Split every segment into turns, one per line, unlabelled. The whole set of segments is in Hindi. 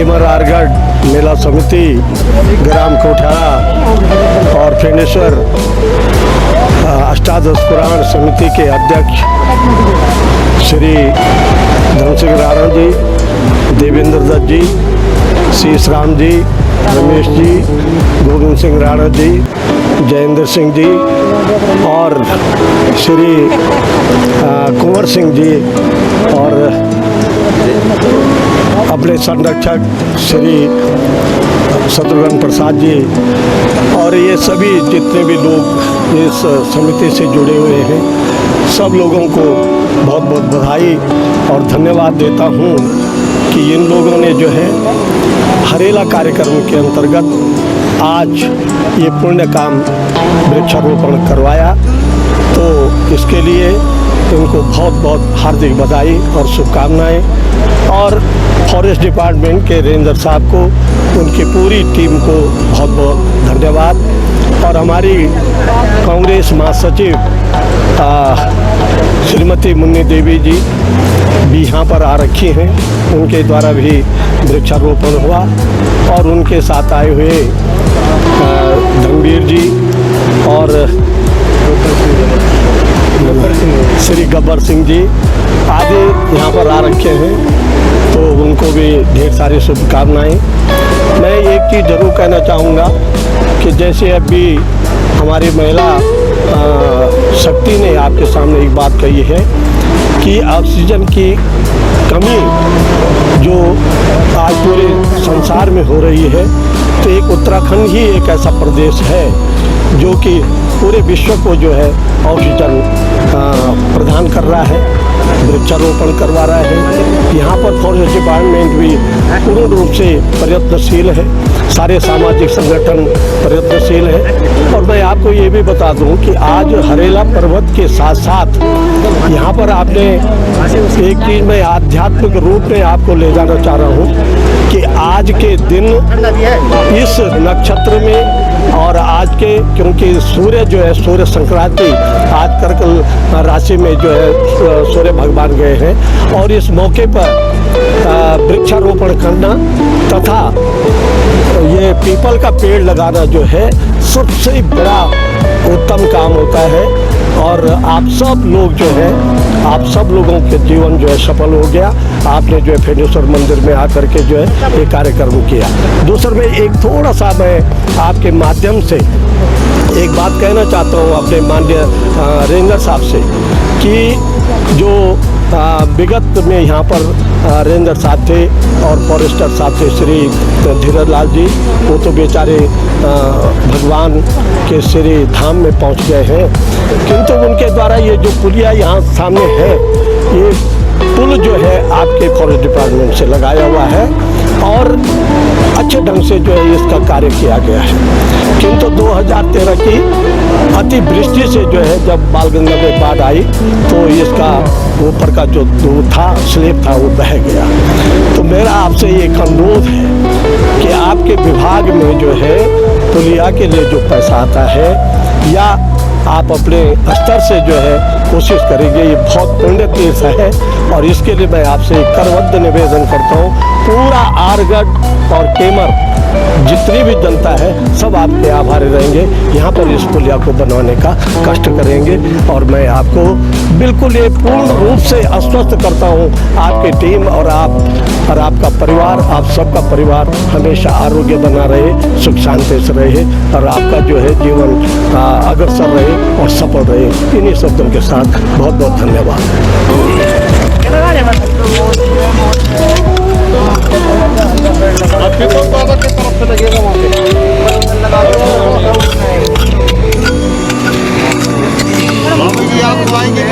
केमर आरगढ़ मेला समिति, ग्राम कोठारा और फेंडेश्वर अष्टादश पुराण समिति के अध्यक्ष श्री धन सिंह राणा जी, देवेंद्र दत्त जी, शीश राम जी, रमेश जी, गोविंद सिंह राणा जी, जयेंद्र सिंह जी और श्री कुंवर सिंह जी और अपने संरक्षक श्री शत्रुघ्न प्रसाद जी और ये सभी जितने भी लोग इस समिति से जुड़े हुए हैं, सब लोगों को बहुत बहुत बधाई और धन्यवाद देता हूँ कि इन लोगों ने जो है हरेला कार्यक्रम के अंतर्गत आज ये पुण्य काम वृक्षारोपण करवाया। तो इसके लिए इनको बहुत बहुत हार्दिक बधाई और शुभकामनाएं और फॉरेस्ट डिपार्टमेंट के रेंजर साहब को, उनकी पूरी टीम को बहुत बहुत धन्यवाद। और हमारी कांग्रेस महासचिव श्रीमती मुन्नी देवी जी भी यहाँ पर आ रखी हैं, उनके द्वारा भी वृक्षारोपण हुआ और उनके साथ आए हुए धनवीर जी और श्री गब्बर सिंह जी आदि यहाँ पर आ रखे हैं, तो उनको भी ढेर सारी शुभकामनाएं। मैं एक चीज़ ज़रूर कहना चाहूँगा कि जैसे अभी हमारी महिला शक्ति ने आपके सामने एक बात कही है कि ऑक्सीजन की कमी जो आज पूरे संसार में हो रही है, तो एक उत्तराखंड ही एक ऐसा प्रदेश है जो कि पूरे विश्व को जो है ऑक्सीजन प्रदान कर रहा है, वृक्षारोपण करवा रहा है। यहाँ पर फॉरेस्ट डिपार्टमेंट भी पूर्ण रूप से प्रयत्नशील है, सारे सामाजिक संगठन प्रयत्नशील है। और मैं आपको ये भी बता दूं कि आज हरेला पर्वत के साथ साथ यहाँ पर आपने एक चीज़ मैं आध्यात्मिक रूप में आपको ले जाना चाह रहा हूँ कि आज के दिन इस नक्षत्र में और आज के, क्योंकि सूर्य जो है सूर्य संक्रांति आज कर्क राशि में जो है सूर्य भगवान गए हैं और इस मौके पर वृक्षारोपण करना तथा ये पीपल का पेड़ लगाना जो है सबसे बड़ा उत्तम काम होता है। और आप सब लोग जो है, आप सब लोगों के जीवन जो है सफल हो गया। आपने जो है फेंडेश्वर मंदिर में आकर के जो है ये कार्यक्रम किया। दूसरा में एक थोड़ा सा मैं आपके माध्यम से एक बात कहना चाहता हूँ अपने माननीय रेंजर साहब से कि जो विगत में यहाँ पर रेंजर साहब थे और फॉरेस्टर साहब थे श्री धीरज लाल जी, वो तो बेचारे भगवान के श्री धाम में पहुँच गए हैं, किंतु उनके द्वारा ये जो पुलिया यहाँ सामने है, ये पुल जो है आपके फॉरेस्ट डिपार्टमेंट से लगाया हुआ है और अच्छे ढंग से जो है इसका कार्य किया गया है। किंतु 2013 की अतिवृष्टि से जो है जब बालगंगा में बाढ़ आई तो इसका ऊपर का जो दूध था, स्लेब था, वो बह गया। तो मेरा आपसे एक अनुरोध है कि आपके विभाग में जो है पुलिया के लिए जो पैसा आता है या आप अपने स्तर से जो है कोशिश करेंगे, ये बहुत पुण्य तीर्थ है और इसके लिए मैं आपसे करबद्ध निवेदन करता हूँ। पूरा आरगढ़ और केमर जितनी भी जनता है सब आपके आभारी रहेंगे, यहाँ पर इस पुलिया को बनवाने का कष्ट करेंगे। और मैं आपको बिल्कुल ये पूर्ण रूप से आश्वस्त करता हूँ, आपकी टीम और आपका परिवार, आप सबका परिवार हमेशा आरोग्य बना रहे, सुख शांति से रहे और आपका जो है जीवन अग्रसर रहे और सफल रहे। इन्हीं शब्दों के साथ बहुत बहुत धन्यवाद।
आपके तो बाबा की तरफ से लगेगा वहाँ पे आप आएंगे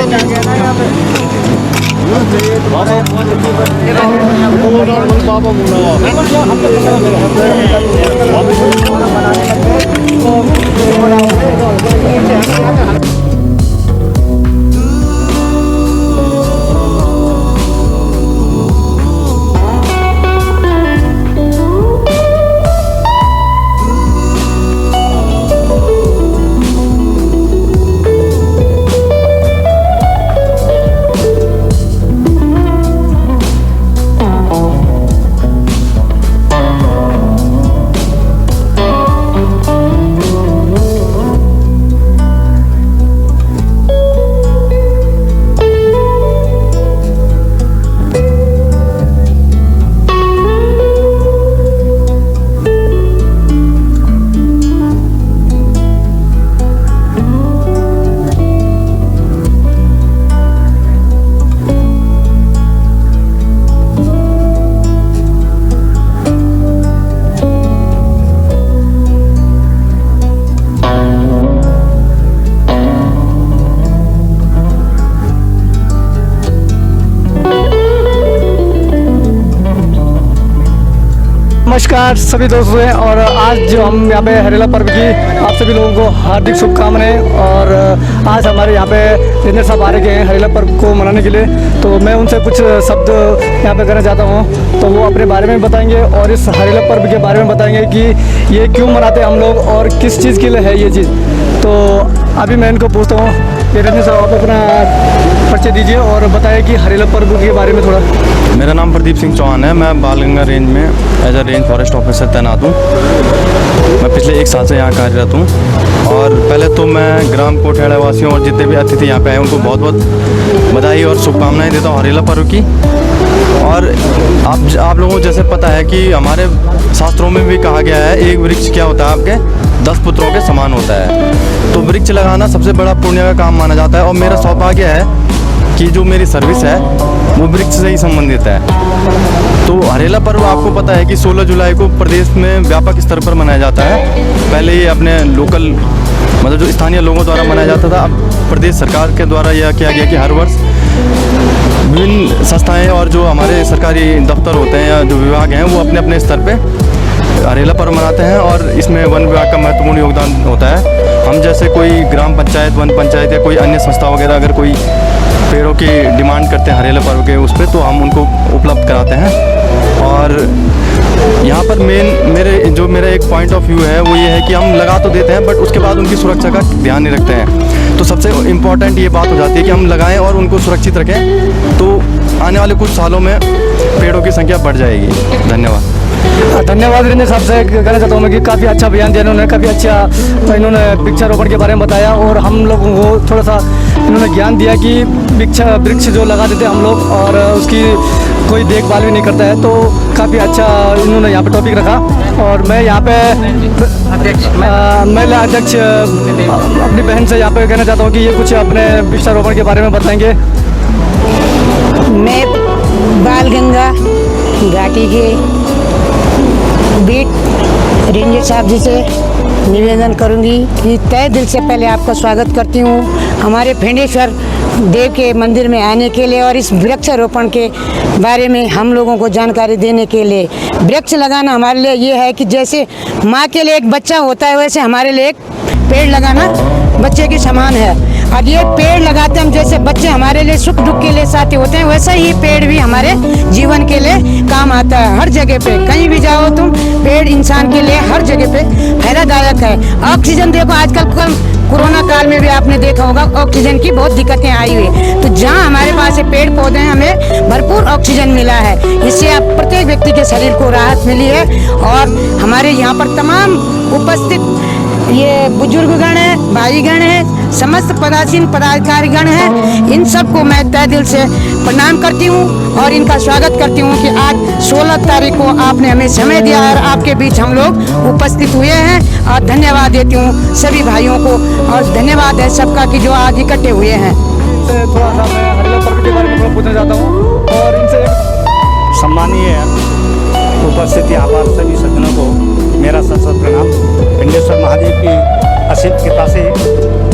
नमस्कार सभी दोस्तों हैं। और आज जो हम यहाँ पे हरेला पर्व की आप सभी लोगों को हार्दिक शुभकामनाएं। और आज हमारे यहाँ पे रेंजर साहब आ रहे हैं हरेला पर्व को मनाने के लिए, तो मैं उनसे कुछ शब्द यहाँ पे कहना चाहता हूँ। तो वो अपने बारे में बताएंगे और इस हरेला पर्व के बारे में बताएंगे कि ये क्यों मनाते हैं हम लोग और किस चीज़ के लिए है ये चीज़। तो अभी मैं इनको पूछता हूँ कि रेंजर साहब आप अपना परिचय दीजिए और बताइए कि हरेला पर्व के बारे में थोड़ा।
मेरा नाम प्रदीप सिंह चौहान है। मैं बालगंगा रेंज में as a range forest officer तैनात हूँ। मैं पिछले 1 साल से यहाँ कार्यरत हूँ। और पहले तो मैं ग्राम कोठेड़ा वासियों और जितने भी अतिथि यहाँ पे आए उनको बहुत बहुत बधाई और शुभकामनाएं देता हूँ हरेला पर्व की। और आप लोगों को जैसे पता है कि हमारे शास्त्रों में भी कहा गया है एक वृक्ष क्या होता है आपके 10 पुत्रों के समान होता है। तो वृक्ष लगाना सबसे बड़ा पुण्य का काम माना जाता है। और मेरा सौभाग्य है कि जो मेरी सर्विस है वो वृक्ष से ही संबंधित है। तो हरेला पर्व आपको पता है कि 16 जुलाई को प्रदेश में व्यापक स्तर पर मनाया जाता है। पहले ये अपने लोकल मतलब जो स्थानीय लोगों द्वारा मनाया जाता था, अब प्रदेश सरकार के द्वारा यह किया गया कि हर वर्ष विभिन्न संस्थाएं और जो हमारे सरकारी दफ्तर होते हैं या जो विभाग हैं वो अपने अपने स्तर पे हरेला पर्व मनाते हैं। और इसमें वन विभाग का महत्वपूर्ण योगदान होता है। हम जैसे कोई ग्राम पंचायत, वन पंचायत या कोई अन्य संस्था वगैरह अगर कोई पेड़ों की डिमांड करते हैं हरेला पर्व के उस पर, तो हम उनको उपलब्ध कराते हैं। और यहाँ पर मेरा एक पॉइंट ऑफ व्यू है वो ये है कि हम लगा तो देते हैं बट उसके बाद उनकी सुरक्षा का ध्यान नहीं रखते हैं। तो सबसे इम्पॉर्टेंट ये बात हो जाती है कि हम लगाएं और उनको सुरक्षित रखें, तो आने वाले कुछ सालों में पेड़ों की संख्या बढ़ जाएगी। धन्यवाद।
धन्यवाद रेंजर साहब से कहना चाहता हूँ मैं कि काफ़ी अच्छा बयान दिया इन्होंने, काफ़ी अच्छा इन्होंने वृक्षारोपण के बारे में बताया और हम लोगों को थोड़ा सा इन्होंने ज्ञान दिया कि वृक्ष जो लगा देते हैं हम लोग और उसकी कोई देखभाल भी नहीं करता है। तो काफ़ी अच्छा इन्होंने यहाँ पे टॉपिक रखा। और मैं यहाँ पे महिला अध्यक्ष अपनी बहन से यहाँ पे कहना चाहता हूँ कि ये कुछ अपने वृक्षारोपण के बारे में बताएंगे।
मैं बालगंगा घाटी के बीट रेंजर साहब जी से निवेदन करूंगी कि तहे दिल से पहले आपका स्वागत करती हूं हमारे फेंडेश्वर देव के मंदिर में आने के लिए और इस वृक्षारोपण के बारे में हम लोगों को जानकारी देने के लिए। वृक्ष लगाना हमारे लिए ये है कि जैसे माँ के लिए एक बच्चा होता है वैसे हमारे लिए एक पेड़ लगाना बच्चे के समान है। और ये पेड़ लगाते हम जैसे बच्चे हमारे लिए सुख दुख के लिए साथी होते हैं, वैसा ही पेड़ भी हमारे जीवन के लिए काम आता है। हर जगह पे कहीं भी जाओ तुम, पेड़ इंसान के लिए हर जगह पे फायदादायक है। ऑक्सीजन देखो आजकल कोरोना काल में भी आपने देखा होगा ऑक्सीजन की बहुत दिक्कतें आई हुई, तो जहाँ हमारे पास पेड़ पौधे हैं हमें भरपूर ऑक्सीजन मिला है। इससे आप प्रत्येक व्यक्ति के शरीर को राहत मिली है। और हमारे यहाँ पर तमाम उपस्थित ये बुजुर्गगण है, भाईगण है, समस्त पदासीन पदाधिकारीगण हैं, इन सबको मैं तहे दिल से प्रणाम करती हूँ और इनका स्वागत करती हूँ कि आज 16 तारीख को आपने हमें समय दिया और आपके बीच हम लोग उपस्थित हुए हैं। और धन्यवाद देती हूँ सभी भाइयों को और धन्यवाद है सबका कि जो आज इकट्ठे हुए हैं।
थोड़ा सा मैं हरेला पर्व के बारे में थोड़ा पूछना चाहता हूँ और इनसे
सम्मानीय उपस्थित यहाँ पर सभी सज्जनों को मेरा सशक्त प्रणाम। पिंडेश्वर महादेव की असीम कृपा से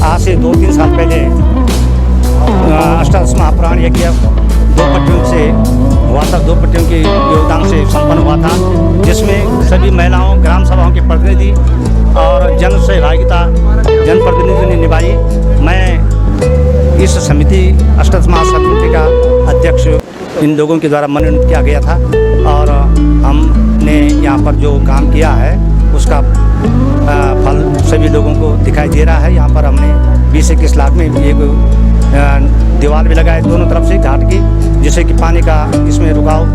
आज से 2-3 साल पहले अष्टादश महापुराण यज्ञ 2 पट्टियों से हुआ था, 2 पट्टियों के योगदान से संपन्न हुआ था, जिसमें सभी महिलाओं, ग्राम सभाओं के प्रतिनिधि और जन सहभागिता जनप्रतिनिधियों ने निभाई। मैं इस समिति अष्टादश महासमिति का अध्यक्ष इन लोगों के द्वारा मनोनीत किया गया था और हमने यहाँ पर जो काम किया है उसका फल सभी लोगों को दिखाई दे रहा है। यहाँ पर हमने 20-21 लाख में एक दीवार भी लगाए दोनों तरफ से घाट की, जिससे कि पानी का इसमें रुकाव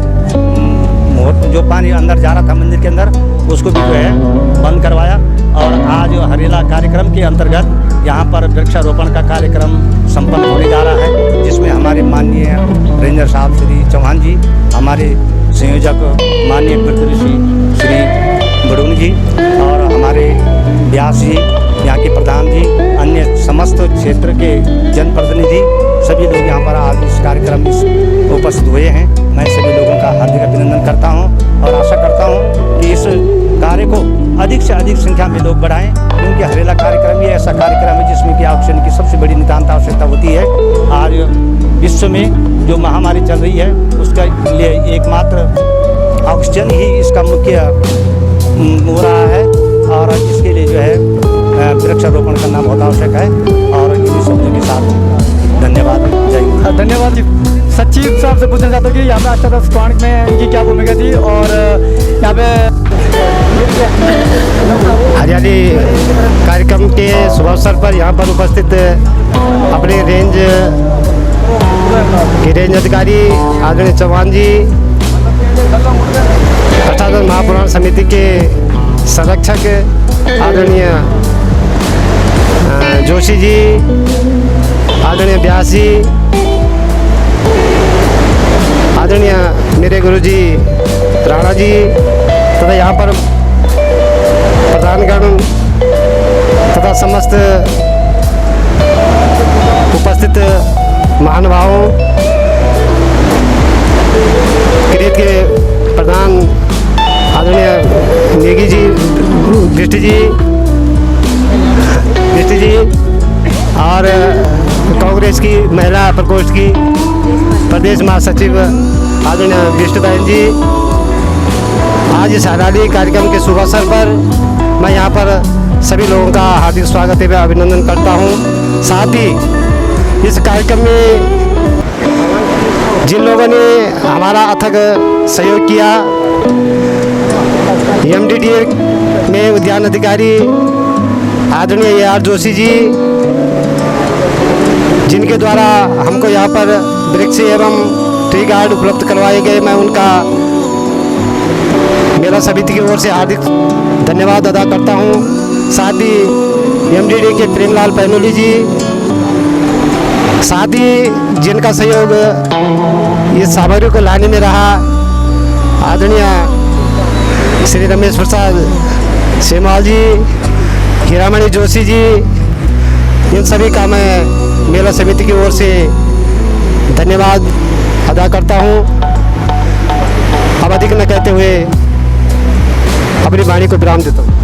जो पानी अंदर जा रहा था मंदिर के अंदर उसको भी जो है बंद करवाया। और आज हरेला कार्यक्रम के अंतर्गत यहाँ पर वृक्षारोपण का कार्यक्रम संपन्न होने जा रहा है, जिसमें हमारे माननीय रेंजर साहब श्री चौहान जी, हमारे संयोजक माननीय ऋषि श्री बड़ून जी और हमारे व्यास जी, यहाँ के प्रधान जी, अन्य समस्त क्षेत्र के जनप्रतिनिधि सभी लोग यहाँ पर आज इस कार्यक्रम में उपस्थित हुए हैं। मैं सभी लोगों का हार्दिक अभिनंदन करता हूँ और आशा करता हूँ कि इस कार्य को अधिक से अधिक संख्या में लोग बढ़ाएं, क्योंकि हरेला कार्यक्रम ये ऐसा कार्यक्रम है जिसमें कि ऑक्सीजन की सबसे बड़ी नितांत आवश्यकता होती है। आज विश्व में जो महामारी चल रही है उसका लिए एकमात्र ऑक्सीजन ही इसका मुख्य हो रहा है और इसके लिए जो है वृक्षारोपण करना बहुत आवश्यक है। और इन्हीं शब्दों के साथ धन्यवाद। जय हिंद।
धन्यवाद जी। सचिव साहब से पूछना चाहता हूँ कि यहाँ पे अष्टादश स्मारक में इनकी क्या भूमिका थी और यहाँ पे
हरियाली कार्यक्रम के शुभ अवसर पर यहाँ पर उपस्थित अपने रेंज के रेंज अधिकारी आदरणीय चौहान जी, अष्टादश महापुराण समिति के संरक्षक आदरणीय जोशी जी, आदरणीय व्यास जी, आदरणीय मेरे गुरुजी राणा जी तथा यहाँ पर प्रधानगण तथा समस्त उपस्थित महानुभावों, क्रिएट के प्रधान आदरणीय नेगी जी, दृष्टि जी और कांग्रेस की महिला प्रकोष्ठ की प्रदेश महासचिव आदरणीय विष्णुबहन जी, आज इस हरियाली कार्यक्रम के शुभ अवसर पर मैं यहाँ पर सभी लोगों का हार्दिक स्वागत एवं अभिनंदन करता हूँ। साथ ही इस कार्यक्रम में जिन लोगों ने हमारा अथक सहयोग किया, MDDA में उद्यान अधिकारी आदरणीय AR जोशी जी, जिनके द्वारा हमको यहाँ पर वृक्ष एवं ट्री गार्ड उपलब्ध करवाए गए, मैं उनका मेला समिति की ओर से हार्दिक धन्यवाद अदा करता हूँ। साथ ही MDDA के प्रेमलाल पैनोली जी, साथ ही जिनका सहयोग इस सामग्री को लाने में रहा आदरणीय श्री रमेश प्रसाद सेमाल जी, हीरामणि जोशी जी, इन सभी का मैं मेला समिति की ओर से धन्यवाद अदा करता हूँ। अब अधिक न कहते हुए अपनी वाणी को विराम देता हूँ।